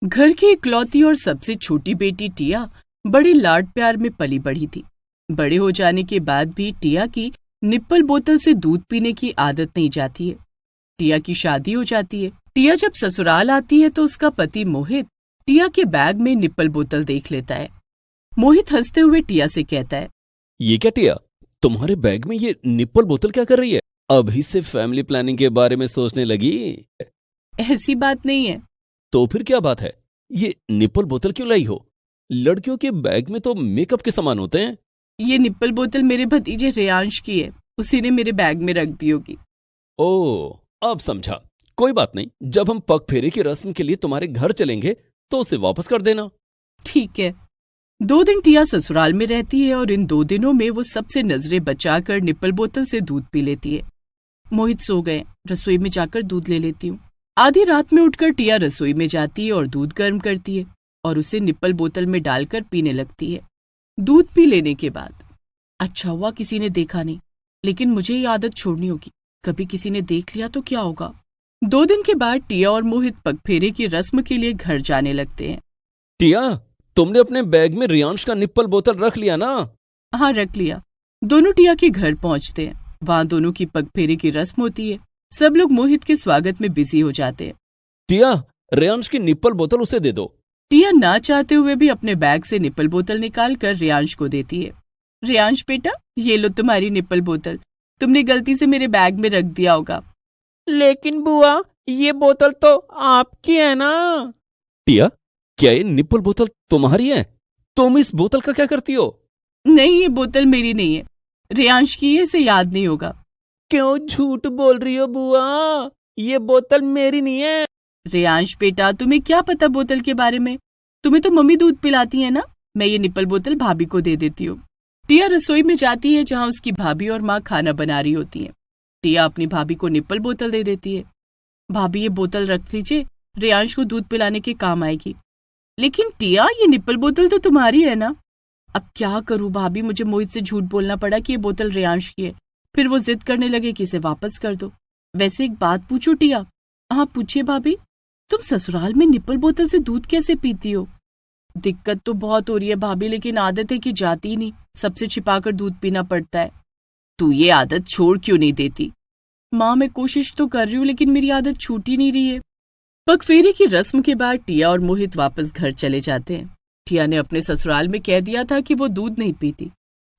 घर की इकलौती और सबसे छोटी बेटी टिया बड़े लाड प्यार में पली बढ़ी थी। बड़े हो जाने के बाद भी टिया की निप्पल बोतल से दूध पीने की आदत नहीं जाती है। टिया की शादी हो जाती है। टिया जब ससुराल आती है तो उसका पति मोहित टिया के बैग में निप्पल बोतल देख लेता है। मोहित हंसते हुए टिया से कहता है, ये क्या टिया, तुम्हारे बैग में ये निप्पल बोतल क्या कर रही है? अभी से फैमिली प्लानिंग के बारे में सोचने लगी? ऐसी बात नहीं है। तो फिर क्या बात है? ये निप्पल बोतल क्यों लाई हो? लड़कियों के बैग में तो मेकअप के सामान होते हैं। ये निप्पल बोतल मेरे भतीजे रेयांश की है, उसी ने मेरे बैग में रख दी होगी। ओह, अब समझा। कोई बात नहीं, जब हम पग फेरे की रस्म के लिए तुम्हारे घर चलेंगे तो उसे वापस कर देना। ठीक है। 2 दिन टिया ससुराल में रहती है और इन 2 दिनों में वो सबसे नजरें बचाकर निप्पल बोतल से दूध पी लेती है। मोहित सो गए, रसोई में जाकर दूध ले लेती हूँ। आधी रात में उठकर टिया रसोई में जाती है और दूध गर्म करती है और उसे निप्पल बोतल में डालकर पीने लगती है। दूध पी लेने के बाद अच्छा हुआ किसी ने देखा नहीं, लेकिन मुझे ये आदत छोड़नी होगी। कभी किसी ने देख लिया तो क्या होगा। 2 दिन के बाद टिया और मोहित पगफेरे की रस्म के लिए घर जाने लगते हैं। टिया, तुमने अपने बैग में रियांश का निप्पल बोतल रख लिया ना? हाँ, रख लिया। दोनों टिया के घर पहुंचते हैं। वहां दोनों की पगफेरे की रस्म होती है। सब लोग मोहित के स्वागत में बिजी हो जाते हैं। टिया, रियांश की निप्पल बोतल उसे दे दो। टिया ना चाहते हुए भी अपने बैग से निप्पल बोतल निकाल कर रियांश को देती है। रियांश बेटा, ये लो तुम्हारी निप्पल बोतल। तुमने गलती से मेरे बैग में रख दिया होगा। लेकिन बुआ, ये बोतल तो आपकी है ना? टिया, क्या ये निप्पल बोतल तुम्हारी है? तुम इस बोतल का क्या करती हो? नहीं, ये बोतल मेरी नहीं है, रियांश की है, इसे याद नहीं होगा। क्यों झूठ बोल रही हो बुआ? ये बोतल मेरी नहीं है। रियांश बेटा, तुम्हें क्या पता बोतल के बारे में? तुम्हें तो मम्मी दूध पिलाती है ना। मैं ये निप्पल बोतल भाभी को दे देती हूँ। टिया रसोई में जाती है जहाँ उसकी भाभी और माँ खाना बना रही होती हैं। टिया अपनी भाभी को निप्पल बोतल दे देती है। भाभी, ये बोतल रख लीजिए, रियांश को दूध पिलाने के काम आएगी। लेकिन टिया, ये निप्पल बोतल तो तुम्हारी है ना। अब क्या करूं भाभी, मुझे मोहित से झूठ बोलना पड़ा कि ये बोतल रियांश की है। फिर वो जिद करने लगे कि इसे वापस कर दो। वैसे एक बात पूछो टिया। हाँ, पूछिए भाभी। तुम ससुराल में निप्पल बोतल से दूध कैसे पीती हो? दिक्कत तो बहुत हो रही है भाभी, लेकिन आदत है कि जाती ही नहीं, सबसे छिपाकर दूध पीना पड़ता है। तू ये आदत छोड़ क्यों नहीं देती? माँ, मैं कोशिश तो कर रही हूँ, लेकिन मेरी आदत छूट ही नहीं रही है। पगफेरे की रस्म के बाद टिया और मोहित वापस घर चले जाते हैं। टिया ने अपने ससुराल में कह दिया था कि वो दूध नहीं पीती।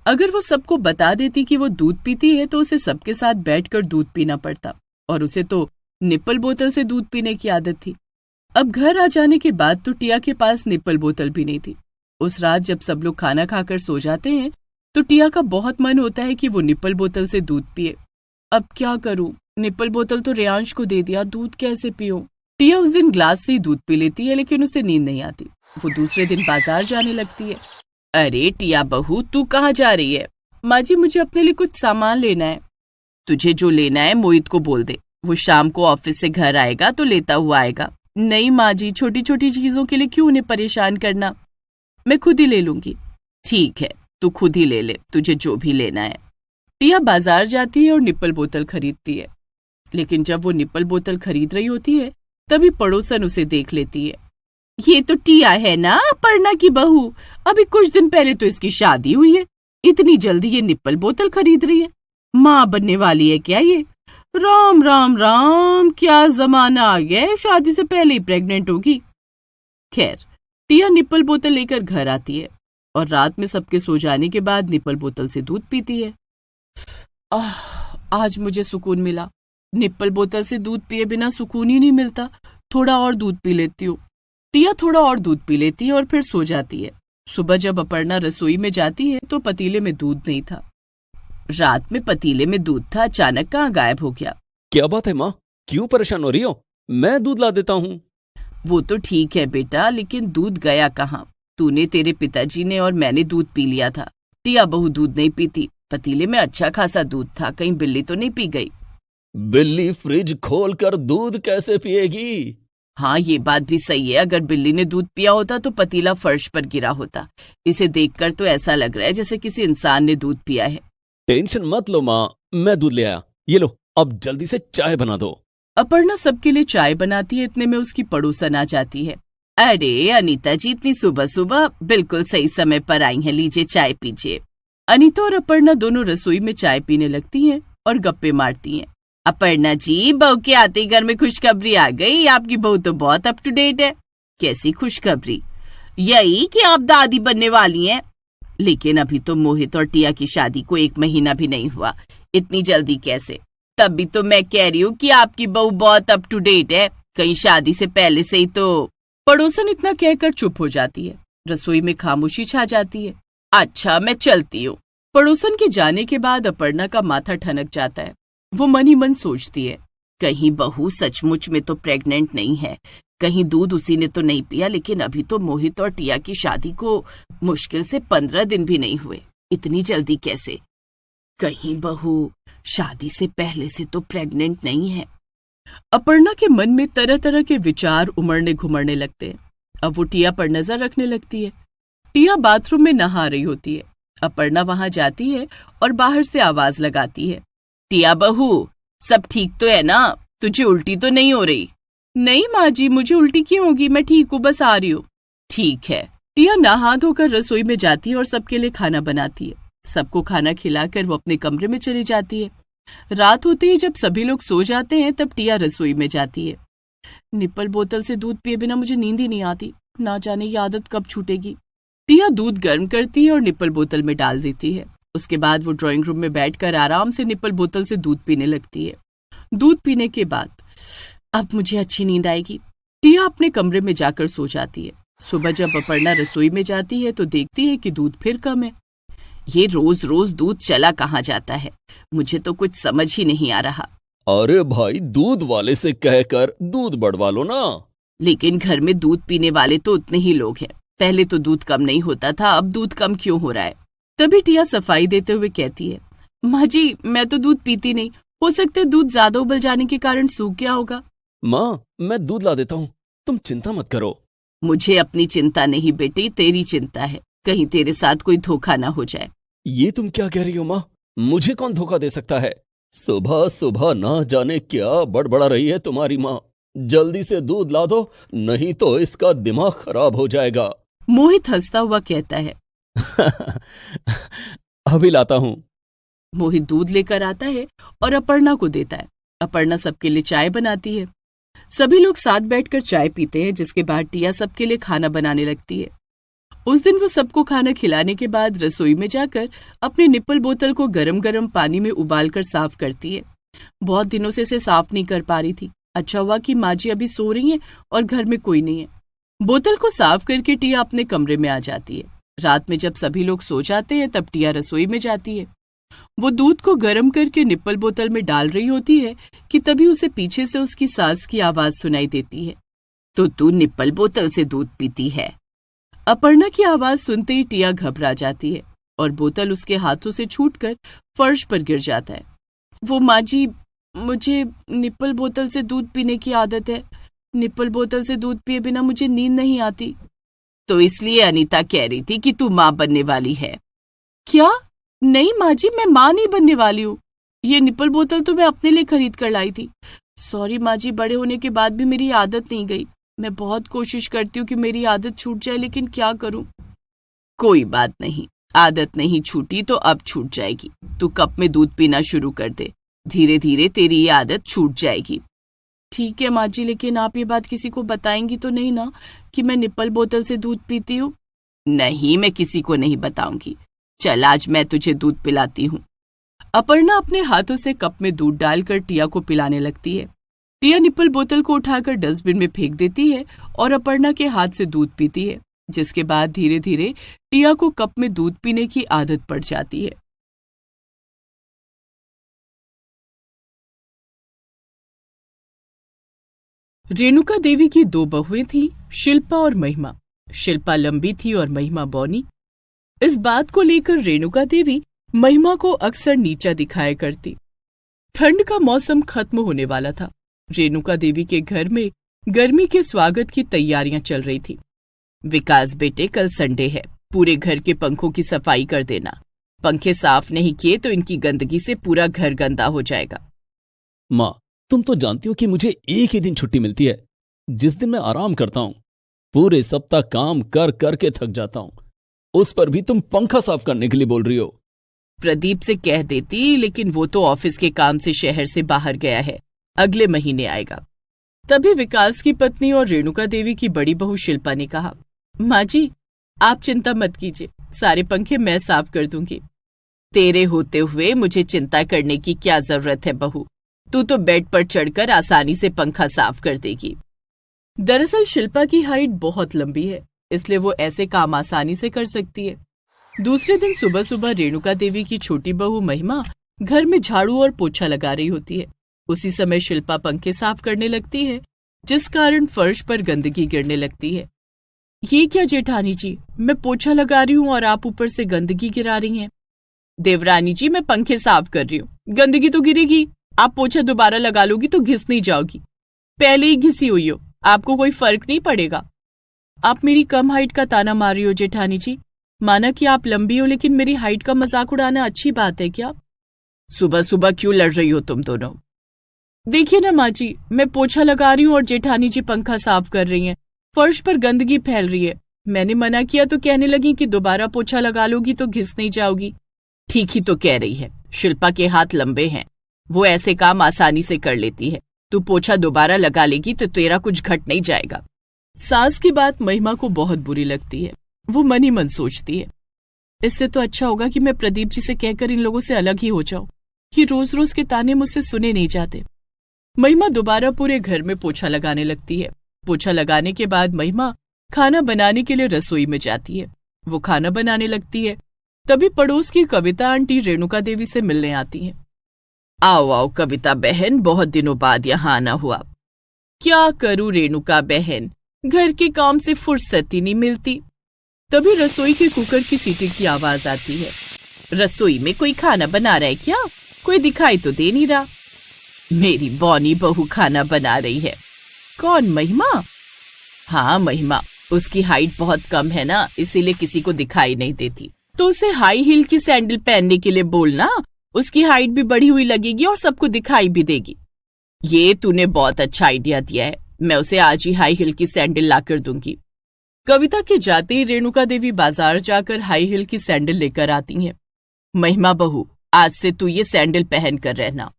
अगर वो सबको बता देती कि वो दूध पीती है तो उसे सबके साथ बैठकर दूध पीना पड़ता, और उसे तो निप्पल बोतल से दूध पीने की आदत थी। अब घर आ जाने के बाद तो टिया के पास निप्पल बोतल भी नहीं थी। उस रात जब सब लोग खाना खाकर सो जाते हैं तो टिया का बहुत मन होता है कि वो निप्पल बोतल से दूध पिए। अब क्या करूं, निप्पल बोतल तो रियांश को दे दिया, दूध कैसे पीऊं? टिया उस दिन ग्लास से ही दूध पी लेती है, लेकिन उसे नींद नहीं आती। वो दूसरे दिन बाजार जाने लगती है। अरे टिया बहू, तू कहाँ जा रही है? माँ जी, मुझे अपने लिए कुछ सामान लेना है। तुझे जो लेना है मोहित को बोल दे, वो शाम को ऑफिस से घर आएगा तो लेता हुआ आएगा। नहीं माँ जी, छोटी छोटी चीजों के लिए क्यों उन्हें परेशान करना, मैं खुद ही ले लूंगी। ठीक है, तू खुद ही ले ले, तुझे जो भी लेना है। टिया बाजार जाती है और निप्पल बोतल खरीदती है। लेकिन जब वो निप्पल बोतल खरीद रही होती है तभी पड़ोसन उसे देख लेती है। ये तो टिया है ना, अपर्णा की बहू। अभी कुछ दिन पहले तो इसकी शादी हुई है, इतनी जल्दी ये निप्पल बोतल खरीद रही है। माँ बनने वाली है क्या ये? राम राम राम, क्या जमाना आ गया है, शादी से पहले ही प्रेग्नेंट होगी। खैर, टिया निप्पल बोतल लेकर घर आती है और रात में सबके सो जाने के बाद निप्पल बोतल से दूध पीती है। आज मुझे सुकून मिला। निप्पल बोतल से दूध पिए बिना सुकून ही नहीं मिलता। थोड़ा और दूध पी लेती हूँ। टिया थोड़ा और दूध पी लेती है और फिर सो जाती है। सुबह जब अपर्णा रसोई में जाती है तो पतीले में दूध नहीं था। रात में पतीले में दूध था, अचानक कहाँ गायब हो गया? क्या बात है माँ, क्यों परेशान हो रही हो? मैं दूध ला देता हूँ। वो तो ठीक है बेटा, लेकिन दूध गया कहाँ? तूने, तेरे पिताजी ने और मैंने दूध पी लिया था। टिया बहू दूध नहीं पीती। पतीले में अच्छा खासा दूध था, कहीं बिल्ली तो नहीं पी गई? बिल्ली फ्रिज खोलकर दूध कैसे पिएगी? हाँ, ये बात भी सही है। अगर बिल्ली ने दूध पिया होता तो पतीला फर्श पर गिरा होता। इसे देखकर तो ऐसा लग रहा है जैसे किसी इंसान ने दूध पिया है। टेंशन मत लो माँ, मैं दूध ले आया। ये लो, अब जल्दी से चाय बना दो। अपर्णा सबके लिए चाय बनाती है। इतने में उसकी पड़ोसन आ जाती है। अरे अनीता जी, इतनी सुबह सुबह बिल्कुल सही समय पर आई हैं, लीजिए चाय पीजिए। अनीता और अपर्णा दोनों रसोई में चाय पीने लगती हैं और गप्पे मारती हैं। अपर्णा जी, बहू के आते ही घर में खुशखबरी आ गई। आपकी बहू तो बहुत अप टू डेट है। कैसी खुशखबरी? यही कि आप दादी बनने वाली हैं। लेकिन अभी तो मोहित और टिया की शादी को 1 महीना भी नहीं हुआ, इतनी जल्दी कैसे? तभी तो मैं कह रही हूँ कि आपकी बहू बहुत अप टू डेट है। कहीं शादी से पहले से ही तो। पड़ोसन इतना कहकर चुप हो जाती है। रसोई में खामोशी छा जाती है। अच्छा, मैं चलती हूँ। पड़ोसन के जाने के बाद अपर्णा का माथा ठनक जाता है। वो मन ही मन सोचती है, कहीं बहू सचमुच में तो प्रेग्नेंट नहीं है, कहीं दूध उसी ने तो नहीं पिया। लेकिन अभी तो मोहित और टिया की शादी को मुश्किल से 15 दिन भी नहीं हुए, इतनी जल्दी कैसे? कहीं बहू शादी से पहले से तो प्रेग्नेंट नहीं है। अपर्णा के मन में तरह तरह के विचार उमड़ने घुमड़ने लगते हैं। अब वो टिया पर नजर रखने लगती है। टिया बाथरूम में नहा रही होती है। अपर्णा वहां जाती है और बाहर से आवाज लगाती है, टिया बहू, सब ठीक तो है ना? तुझे उल्टी तो नहीं हो रही? नहीं माँ जी, मुझे उल्टी क्यों होगी, मैं ठीक हूँ, बस आ रही हूँ। ठीक है। टिया नहा धोकर रसोई में जाती है और सबके लिए खाना बनाती है। सबको खाना खिलाकर वो अपने कमरे में चली जाती है। रात होते ही जब सभी लोग सो जाते हैं तब टिया रसोई में जाती है। निप्पल बोतल से दूध पिए बिना मुझे नींद ही नहीं आती, ना जाने ये आदत कब छूटेगी। टिया दूध गर्म करती है और निप्पल बोतल में डाल देती है। उसके बाद वो ड्राइंग रूम में बैठकर आराम से निप्पल बोतल से दूध पीने लगती है। दूध पीने के बाद अब मुझे अच्छी नींद आएगी। टिया अपने कमरे में जाकर सो जाती है। सुबह जब अपर्णा रसोई में जाती है तो देखती है कि दूध फिर कम है। ये रोज रोज दूध चला कहाँ जाता है, मुझे तो कुछ समझ ही नहीं आ रहा। अरे भाई, दूध वाले से कहकर दूध बढ़वा लो ना। लेकिन घर में दूध पीने वाले तो उतने ही लोग हैं। पहले तो दूध कम नहीं होता था, अब दूध कम क्यों हो रहा है? तभी टिया सफाई देते हुए कहती है, माँ जी, मैं तो दूध पीती नहीं, हो सकता है दूध ज्यादा उबल जाने के कारण सूख गया होगा। माँ, मैं दूध ला देता हूँ, तुम चिंता मत करो। मुझे अपनी चिंता नहीं बेटी, तेरी चिंता है, कहीं तेरे साथ कोई धोखा ना हो जाए। ये तुम क्या कह रही हो माँ? मुझे कौन धोखा दे सकता है? सुबह सुबह ना जाने क्या बड़बड़ा रही है तुम्हारी माँ। जल्दी से दूध ला दो, नहीं तो इसका दिमाग खराब हो जाएगा। मोहित हंसता हुआ कहता है। अभी लाता हूँ। मोहित दूध लेकर आता है और अपर्णा को देता है। अपर्णा सबके लिए चाय बनाती है। सभी लोग साथ बैठकर चाय पीते हैं, जिसके बाद टिया सबके लिए खाना बनाने लगती है। उस दिन वो सबको खाना खिलाने के बाद रसोई में जाकर अपनी निप्पल बोतल को गरम गरम पानी में उबालकर साफ करती है। बहुत दिनों से इसे साफ नहीं कर पा रही थी। अच्छा हुआ कि माँ जी अभी सो रही हैं और घर में कोई नहीं है। बोतल को साफ करके टिया अपने कमरे में आ जाती है। रात में जब सभी लोग सो जाते हैं तब टिया रसोई में जाती है। वो दूध को गर्म करके निप्पल बोतल में डाल रही होती है कि तभी उसे पीछे से उसकी सास की आवाज सुनाई देती है, तो तू निप्पल बोतल से दूध पीती है? अपर्णा की आवाज सुनते ही टिया घबरा जाती है और बोतल उसके हाथों से छूटकर फर्श पर गिर जाता है। वो, माँ जी, मुझे निप्पल बोतल से दूध पीने की आदत है, निप्पल बोतल से दूध पिए बिना मुझे नींद नहीं आती। तो इसलिए अनीता कह रही थी कि तू माँ बनने वाली है। क्या? नहीं माँ जी, मैं माँ नहीं बनने वाली हूँ। ये निप्पल बोतल तो मैं अपने लिए खरीद कर लाई थी। सॉरी माँ जी, बड़े होने के बाद भी मेरी आदत नहीं गई। मैं बहुत कोशिश करती हूँ कि मेरी आदत छूट जाए, लेकिन क्या करूँ? कोई बात नहीं, आदत नहीं छूटी तो अब छूट जाएगी। तू कप में दूध पीना शुरू कर दे, धीरे धीरे तेरी ये आदत छूट जाएगी। ठीक है माँ जी, लेकिन आप ये बात किसी को बताएंगी तो नहीं ना कि मैं निप्पल बोतल से दूध पीती हूँ? नहीं, मैं किसी को नहीं बताऊंगी। चल, आज मैं तुझे दूध पिलाती हूँ। अपर्णा अपने हाथों से कप में दूध डालकर टिया को पिलाने लगती है। टिया निप्पल बोतल को उठाकर डस्टबिन में फेंक देती है और अपर्णा के हाथ से दूध पीती है, जिसके बाद धीरे धीरे टिया को कप में दूध पीने की आदत पड़ जाती है। रेणुका देवी की 2 बहुएं थीं, शिल्पा और महिमा। शिल्पा लंबी थी और महिमा बौनी। इस बात को लेकर रेणुका देवी महिमा को अक्सर नीचा दिखाया करती। ठंड का मौसम खत्म होने वाला था। रेणुका देवी के घर में गर्मी के स्वागत की तैयारियां चल रही थी। विकास बेटे, कल संडे है, पूरे घर के पंखों की सफाई कर देना। पंखे साफ नहीं किए तो इनकी गंदगी से पूरा घर गंदा हो जाएगा। माँ, तुम तो जानती हो कि मुझे एक ही दिन छुट्टी मिलती है, जिस दिन मैं आराम करता हूँ। पूरे सप्ताह काम कर कर के थक जाता हूं, उस पर भी तुम पंखा साफ करने के लिए बोल रही हो। प्रदीप से कह देती, लेकिन वो तो ऑफिस के काम से शहर से बाहर गया है, अगले महीने आएगा। तभी विकास की पत्नी और रेणुका देवी की बड़ी बहू शिल्पा ने कहा, माँ जी आप चिंता मत कीजिए, सारे पंखे मैं साफ कर दूंगी। तेरे होते हुए मुझे चिंता करने की क्या जरूरत है बहू, तू तो बेड पर चढ़कर आसानी से पंखा साफ कर देगी। दरअसल शिल्पा की हाइट बहुत लंबी है, इसलिए वो ऐसे काम आसानी से कर सकती है। दूसरे दिन सुबह सुबह रेणुका देवी की छोटी बहू महिमा घर में झाड़ू और पोछा लगा रही होती है। उसी समय शिल्पा पंखे साफ करने लगती है, जिस कारण फर्श पर गंदगी गिरने लगती है। ये क्या जेठानी जी, मैं पोछा लगा रही हूँ और आप ऊपर से गंदगी गिरा रही हैं। देवरानी जी मैं पंखे साफ कर रही हूँ, गंदगी तो गिरेगी, आप पोछा दोबारा लगा लोगी तो घिस नहीं जाओगी, पहले ही घिसी हुई हो, आपको कोई फर्क नहीं पड़ेगा। आप मेरी कम हाइट का ताना मार रही हो जेठानी जी, माना कि आप लंबी हो, लेकिन मेरी हाइट का मजाक उड़ाना अच्छी बात है क्या? सुबह सुबह क्यों लड़ रही हो तुम दोनों? देखिए ना माँ जी, मैं पोछा लगा रही हूँ और जेठानी जी पंखा साफ कर रही हैं, फर्श पर गंदगी फैल रही है। मैंने मना किया तो कहने लगी कि दोबारा पोछा लगा लोगी तो घिस नहीं जाओगी। ठीक ही तो कह रही है, शिल्पा के हाथ लंबे हैं, वो ऐसे काम आसानी से कर लेती है। तू पोछा दोबारा लगा लेगी तो तेरा कुछ घट नहीं जाएगा। सास की बात महिमा को बहुत बुरी लगती है। वो मन ही मन सोचती है, इससे तो अच्छा होगा कि मैं प्रदीप जी से कहकर इन लोगों से अलग ही हो जाऊं, कि रोज रोज के ताने मुझसे सुने नहीं जाते। महिमा दोबारा पूरे घर में पोछा लगाने लगती है। पोछा लगाने के बाद महिमा खाना बनाने के लिए रसोई में जाती है। वो खाना बनाने लगती है, तभी पड़ोस की कविता आंटी रेणुका देवी से मिलने आती हैं। आओ आओ कविता बहन, बहुत दिनों बाद यहाँ आना हुआ। क्या करूं रेणुका बहन, घर के काम से फुर्सत ही नहीं मिलती। तभी रसोई के कुकर की सीटी की आवाज आती है। रसोई में कोई खाना बना रहा है क्या? कोई दिखाई तो दे नहीं रहा। मेरी बौनी बहू खाना बना रही है। कौन, महिमा? हाँ महिमा, उसकी हाइट बहुत कम है ना, इसीलिए किसी को दिखाई नहीं देती। तो उसे हाई हील की सैंडल पहनने के लिए बोलना, उसकी हाइट भी बढ़ी हुई लगेगी और सबको दिखाई भी देगी। ये तूने बहुत अच्छा आइडिया दिया है, मैं उसे आज ही हाई हील की सैंडल लाकर दूंगी। कविता के जाते ही रेणुका देवी बाजार जाकर हाई हील की सैंडल लेकर आती हैं। महिमा बहू, आज से तू ये सैंडल पहन कर रहना।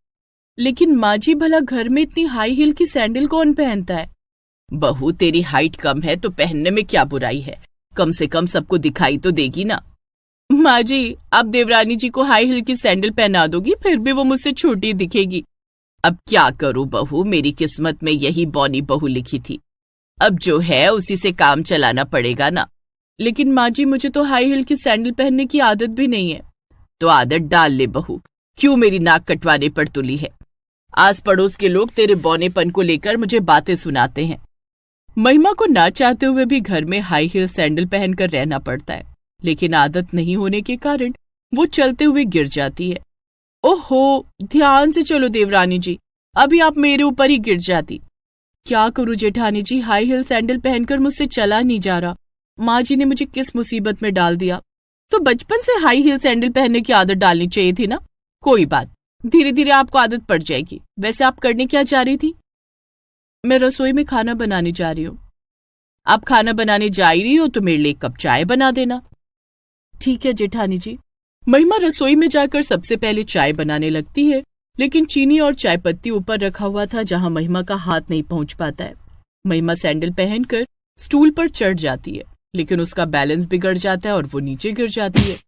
लेकिन माँ जी, भला घर में इतनी हाई हील की सैंडल कौन पहनता है? बहू, तेरी हाइट कम है तो पहनने में क्या बुराई है, कम से कम सबको दिखाई तो देगी ना। माँ जी, आप देवरानी जी को हाई हील की सैंडल पहना दोगी, फिर भी वो मुझसे छोटी दिखेगी। अब क्या करूं बहू, मेरी किस्मत में यही बौनी बहू लिखी थी, अब जो है उसी से काम चलाना पड़ेगा ना। लेकिन माँ जी, मुझे तो हाई हील की सैंडल पहनने की आदत भी नहीं है। तो आदत डाल ले बहू, क्यों मेरी नाक कटवाने पर तुली है? आस पड़ोस के लोग तेरे बौनेपन को लेकर मुझे बातें सुनाते हैं। महिमा को ना चाहते हुए भी घर में हाई हील सैंडल पहनकर रहना पड़ता है, लेकिन आदत नहीं होने के कारण वो चलते हुए गिर जाती है। ओहो, ध्यान से चलो देवरानी जी, अभी आप मेरे ऊपर ही गिर जाती। क्या करूं जेठानी जी, हाई हील सैंडल पहनकर मुझसे चला नहीं जा रहा। माँ जी ने मुझे किस मुसीबत में डाल दिया। तो बचपन से हाई हील सैंडल पहनने की आदत डालनी चाहिए थी ना। कोई बात, धीरे धीरे आपको आदत पड़ जाएगी। वैसे आप करने क्या जा रही थी? मैं रसोई में खाना बनाने जा रही हूँ। आप खाना बनाने जा रही हो तो मेरे लिए एक कप चाय बना देना। ठीक है जेठानी जी। महिमा रसोई में जाकर सबसे पहले चाय बनाने लगती है, लेकिन चीनी और चाय पत्ती ऊपर रखा हुआ था जहां महिमा का हाथ नहीं पहुंच पाता है। महिमा सैंडल पहनकर स्टूल पर चढ़ जाती है, लेकिन उसका बैलेंस बिगड़ जाता है और वो नीचे गिर जाती है।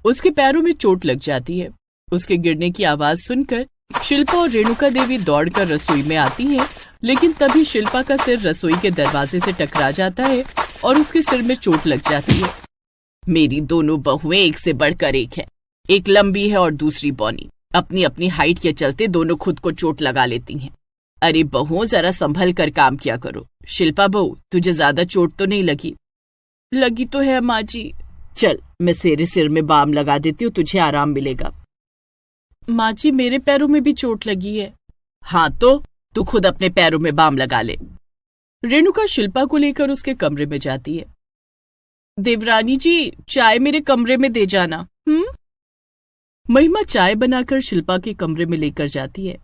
उसके पैरों में चोट लग जाती है। उसके गिरने की आवाज सुनकर शिल्पा और रेणुका देवी दौड़कर रसोई में आती हैं, लेकिन तभी शिल्पा का सिर रसोई के दरवाजे से टकरा जाता है और उसके सिर में चोट लग जाती है। मेरी दोनों बहुएं एक से बढ़कर एक है, एक लंबी है और दूसरी बौनी। अपनी अपनी हाइट के चलते दोनों खुद को चोट लगा लेती हैं। अरे बहुओं, जरा संभल कर काम किया करो। शिल्पा बहू, तुझे ज्यादा चोट तो नहीं लगी? लगी तो है माँ जी। चल, मैं तेरे सिर में बाम लगा देती हूँ, तुझे आराम मिलेगा। माँ जी, मेरे पैरों में भी चोट लगी है। हाँ तो तू खुद अपने पैरों में बाम लगा ले। रेणुका शिल्पा को लेकर उसके कमरे में जाती है। देवरानी जी, चाय मेरे कमरे में दे जाना। महिमा चाय बनाकर शिल्पा के कमरे में लेकर जाती है।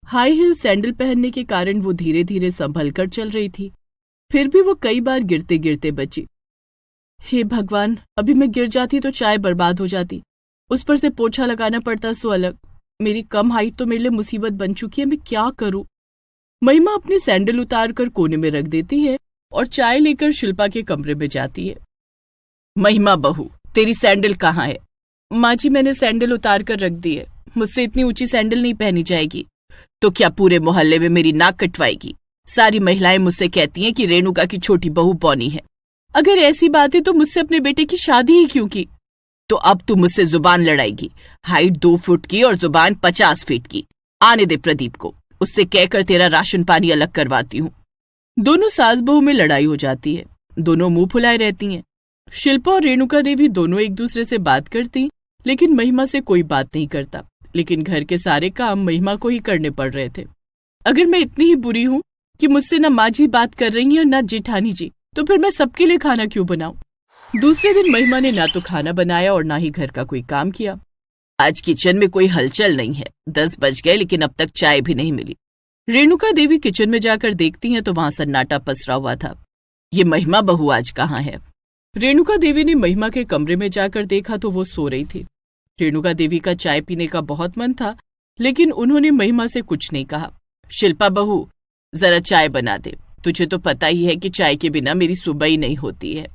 हाई हील सैंडल पहनने के कारण वो धीरे धीरे संभल कर चल रही थी। फिर भी वो कई बार गिरते गिरते बची। हे भगवान, अभी मैं गिर जाती तो चाय बर्बाद हो जाती, उस पर से पोछा लगाना पड़ता सो अलग। मेरी कम हाइट तो मेरे लिए मुसीबत बन चुकी है, मैं क्या करूं। महिमा अपनी सैंडल उतार कर कोने में रख देती है और चाय लेकर शिल्पा के कमरे में जाती है। महिमा बहू, तेरी सैंडल कहाँ है? माँ जी, मैंने सैंडल उतार कर रख दी है, मुझसे इतनी ऊंची सैंडल नहीं पहनी जाएगी। तो क्या पूरे मोहल्ले में मेरी नाक कटवाएगी? सारी महिलाएं मुझसे कहती हैं कि रेणुका की छोटी बहू पौनी है। अगर ऐसी बात है तो मुझसे अपने बेटे की शादी ही क्यों की? तो अब तू मुझसे जुबान लड़ाएगी। हाइट 2 फुट की और जुबान 50 फीट की। आने दे प्रदीप को, उससे कहकर तेरा राशन पानी अलग करवाती हूँ। दोनों सास बहू में लड़ाई हो जाती है। दोनों मुंह फुलाए रहती हैं। शिल्पा और रेणुका देवी दोनों एक दूसरे से बात करती, लेकिन महिमा से कोई बात नहीं करता। लेकिन घर के सारे काम महिमा को ही करने पड़ रहे थे। अगर मैं इतनी ही बुरी हूँ कि मुझसे न माँ जी बात कर रही हैं और न जेठानी जी, तो फिर मैं सबके लिए खाना क्यों बनाऊं? दूसरे दिन महिमा ने ना तो खाना बनाया और ना ही घर का कोई काम किया। आज किचन में कोई हलचल नहीं है। 10 बज गए लेकिन अब तक चाय भी नहीं मिली। रेणुका देवी किचन में जाकर देखती हैं तो वहां सन्नाटा पसरा हुआ था। ये महिमा बहू आज कहाँ है? रेणुका देवी ने महिमा के कमरे में जाकर देखा तो वो सो रही थी। रेणुका देवी का चाय पीने का बहुत मन था, लेकिन उन्होंने महिमा से कुछ नहीं कहा। शिल्पा बहू, जरा चाय बना दे, तुझे तो पता ही है कि चाय के बिना मेरी सुबह ही नहीं होती है।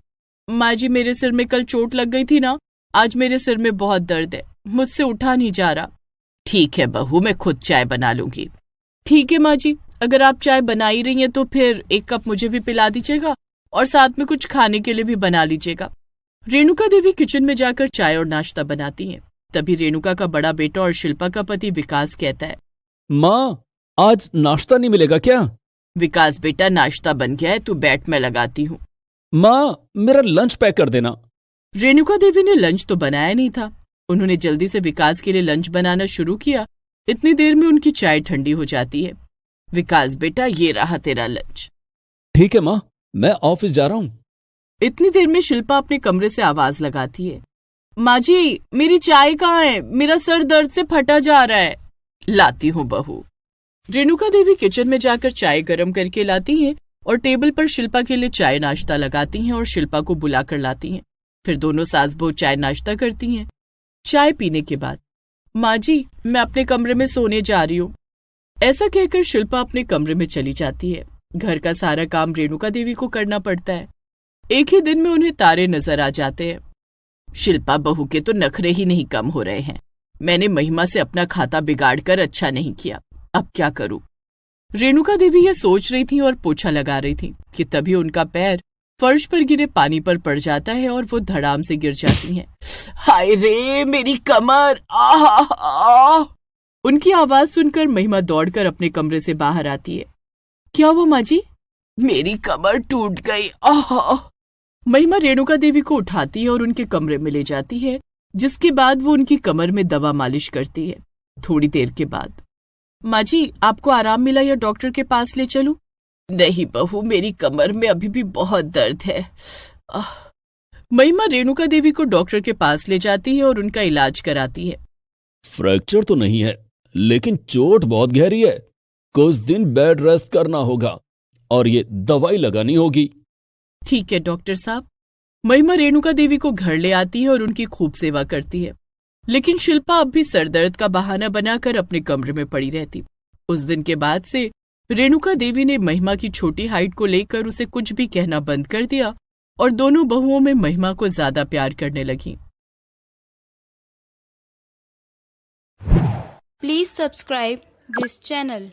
माँ जी, मेरे सिर में कल चोट लग गई थी ना, आज मेरे सिर में बहुत दर्द है, मुझसे उठा नहीं जा रहा। ठीक है बहू, मैं खुद चाय बना लूंगी। ठीक है माँ जी, अगर आप चाय बना ही रही हैं तो फिर 1 कप मुझे भी पिला दीजिएगा और साथ में कुछ खाने के लिए भी बना लीजिएगा। रेणुका देवी किचन में जाकर चाय और नाश्ता बनाती हैं। तभी रेणुका का बड़ा बेटा और शिल्पा का पति विकास कहता है, माँ, आज नाश्ता नहीं मिलेगा क्या? विकास बेटा, नाश्ता बन गया है, तू बैठ, मैं लगाती हूँ। माँ, मेरा लंच पैक कर देना। रेणुका देवी ने लंच तो बनाया नहीं था। उन्होंने जल्दी से विकास के लिए लंच बनाना शुरू किया। इतनी देर में उनकी चाय ठंडी हो जाती है। विकास बेटा, ये रहा तेरा लंच। ठीक है माँ, मैं ऑफिस जा रहा हूँ। इतनी देर में शिल्पा अपने कमरे से आवाज लगाती है, माँ जी, मेरी चाय कहाँ है? मेरा सर दर्द से फटा जा रहा है। लाती हूँ बहू। रेणुका देवी किचन में जाकर चाय गर्म करके लाती हैं और टेबल पर शिल्पा के लिए चाय नाश्ता लगाती हैं और शिल्पा को बुलाकर लाती हैं। फिर दोनों सास बहू चाय नाश्ता करती हैं। चाय पीने के बाद, माँ जी, मैं अपने कमरे में सोने जा रही हूँ। ऐसा कहकर शिल्पा अपने कमरे में चली जाती है। घर का सारा काम रेणुका देवी को करना पड़ता है। एक ही दिन में उन्हें तारे नजर आ जाते हैं। शिल्पा बहू के तो नखरे ही नहीं कम हो रहे हैं। मैंने महिमा से अपना खाता बिगाड़कर अच्छा नहीं किया, अब क्या करूं? रेणुका देवी यह सोच रही थी और पोछा लगा रही थी कि तभी उनका पैर फर्श पर गिरे पानी पर पड़ जाता है और वो धड़ाम से गिर जाती हैं। हाय रे, मेरी कमर! आह! उनकी आवाज सुनकर महिमा दौड़कर अपने कमरे से बाहर आती है। क्या हुआ माँ जी? मेरी कमर टूट गई। आह! महिमा रेणुका देवी को उठाती है और उनके कमरे में ले जाती है, जिसके बाद वो उनकी कमर में दवा मालिश करती है। थोड़ी देर के बाद, माँ जी, आपको आराम मिला या डॉक्टर के पास ले चलूं? नहीं बहू, मेरी कमर में अभी भी बहुत दर्द है। महिमा रेणुका देवी को डॉक्टर के पास ले जाती है और उनका इलाज कराती है। फ्रैक्चर तो नहीं है, लेकिन चोट बहुत गहरी है। कुछ दिन बेड रेस्ट करना होगा और ये दवाई लगानी होगी। ठीक है डॉक्टर साहब। महिमा रेणुका देवी को घर ले आती है और उनकी खूब सेवा करती है। लेकिन शिल्पा अब भी सरदर्द का बहाना बनाकर अपने कमरे में पड़ी रहती। उस दिन के बाद से रेणुका देवी ने महिमा की छोटी हाइट को लेकर उसे कुछ भी कहना बंद कर दिया और दोनों बहुओं में महिमा को ज्यादा प्यार करने लगी। Please subscribe this channel.